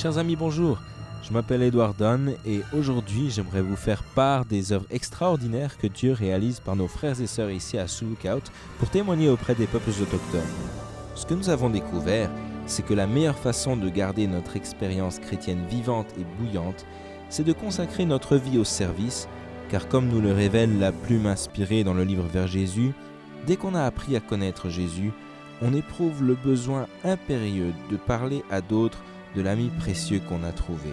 Chers amis, bonjour. Je m'appelle Edouard Dunn et aujourd'hui, j'aimerais vous faire part des œuvres extraordinaires que Dieu réalise par nos frères et sœurs ici à Sioux Lookout pour témoigner auprès des peuples autochtones. Ce que nous avons découvert, c'est que la meilleure façon de garder notre expérience chrétienne vivante et bouillante, c'est de consacrer notre vie au service, car comme nous le révèle la plume inspirée dans le livre Vers Jésus, dès qu'on a appris à connaître Jésus, on éprouve le besoin impérieux de parler à d'autres de l'ami précieux qu'on a trouvé.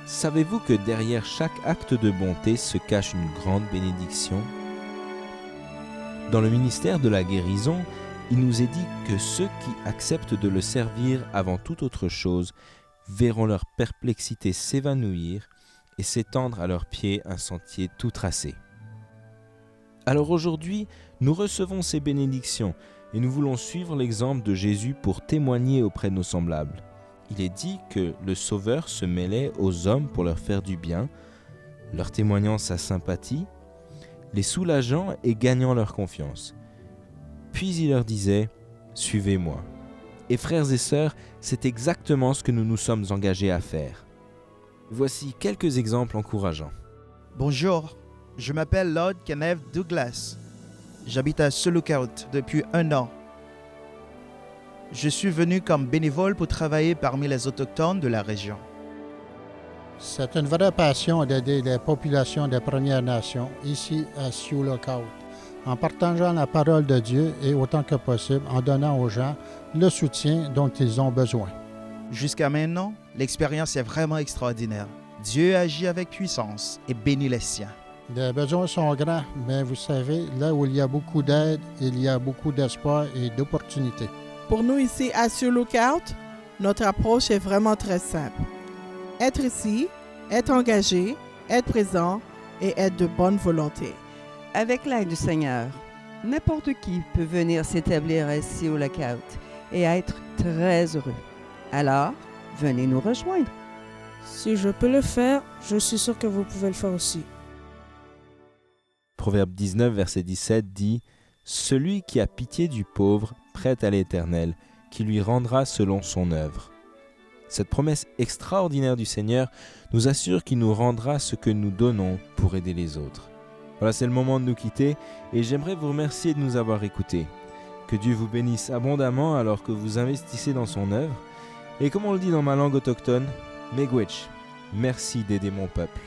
Savez-vous que derrière chaque acte de bonté se cache une grande bénédiction? Dans le ministère de la guérison, il nous est dit que ceux qui acceptent de le servir avant toute autre chose verront leur perplexité s'évanouir et s'étendre à leurs pieds un sentier tout tracé. Alors aujourd'hui, nous recevons ces bénédictions et nous voulons suivre l'exemple de Jésus pour témoigner auprès de nos semblables. Il est dit que le Sauveur se mêlait aux hommes pour leur faire du bien, leur témoignant sa sympathie, les soulageant et gagnant leur confiance. Puis il leur disait « Suivez-moi ». Et frères et sœurs, c'est exactement ce que nous nous sommes engagés à faire. Voici quelques exemples encourageants. Bonjour, je m'appelle Lord Kenneth Douglas. J'habite à Sioux Lookout depuis 1 an. Je suis venu comme bénévole pour travailler parmi les autochtones de la région. C'est une vraie passion d'aider les populations des Premières Nations ici à Sioux Lookout, en partageant la parole de Dieu et autant que possible en donnant aux gens le soutien dont ils ont besoin. Jusqu'à maintenant, l'expérience est vraiment extraordinaire. Dieu agit avec puissance et bénit les siens. Les besoins sont grands, mais vous savez, là où il y a beaucoup d'aide, il y a beaucoup d'espoir et d'opportunités. Pour nous ici à Sioux Lookout, notre approche est vraiment très simple. Être ici, être engagé, être présent et être de bonne volonté. Avec l'aide du Seigneur, n'importe qui peut venir s'établir à Sioux Lookout et être très heureux. Alors, venez nous rejoindre. Si je peux le faire, je suis sûr que vous pouvez le faire aussi. Proverbe 19, verset 17 dit « Celui qui a pitié du pauvre prête à l'Éternel, qui lui rendra selon son œuvre. » Cette promesse extraordinaire du Seigneur nous assure qu'il nous rendra ce que nous donnons pour aider les autres. Voilà, c'est le moment de nous quitter et j'aimerais vous remercier de nous avoir écoutés. Que Dieu vous bénisse abondamment alors que vous investissez dans son œuvre. Et comme on le dit dans ma langue autochtone, Miigwech, merci d'aider mon peuple.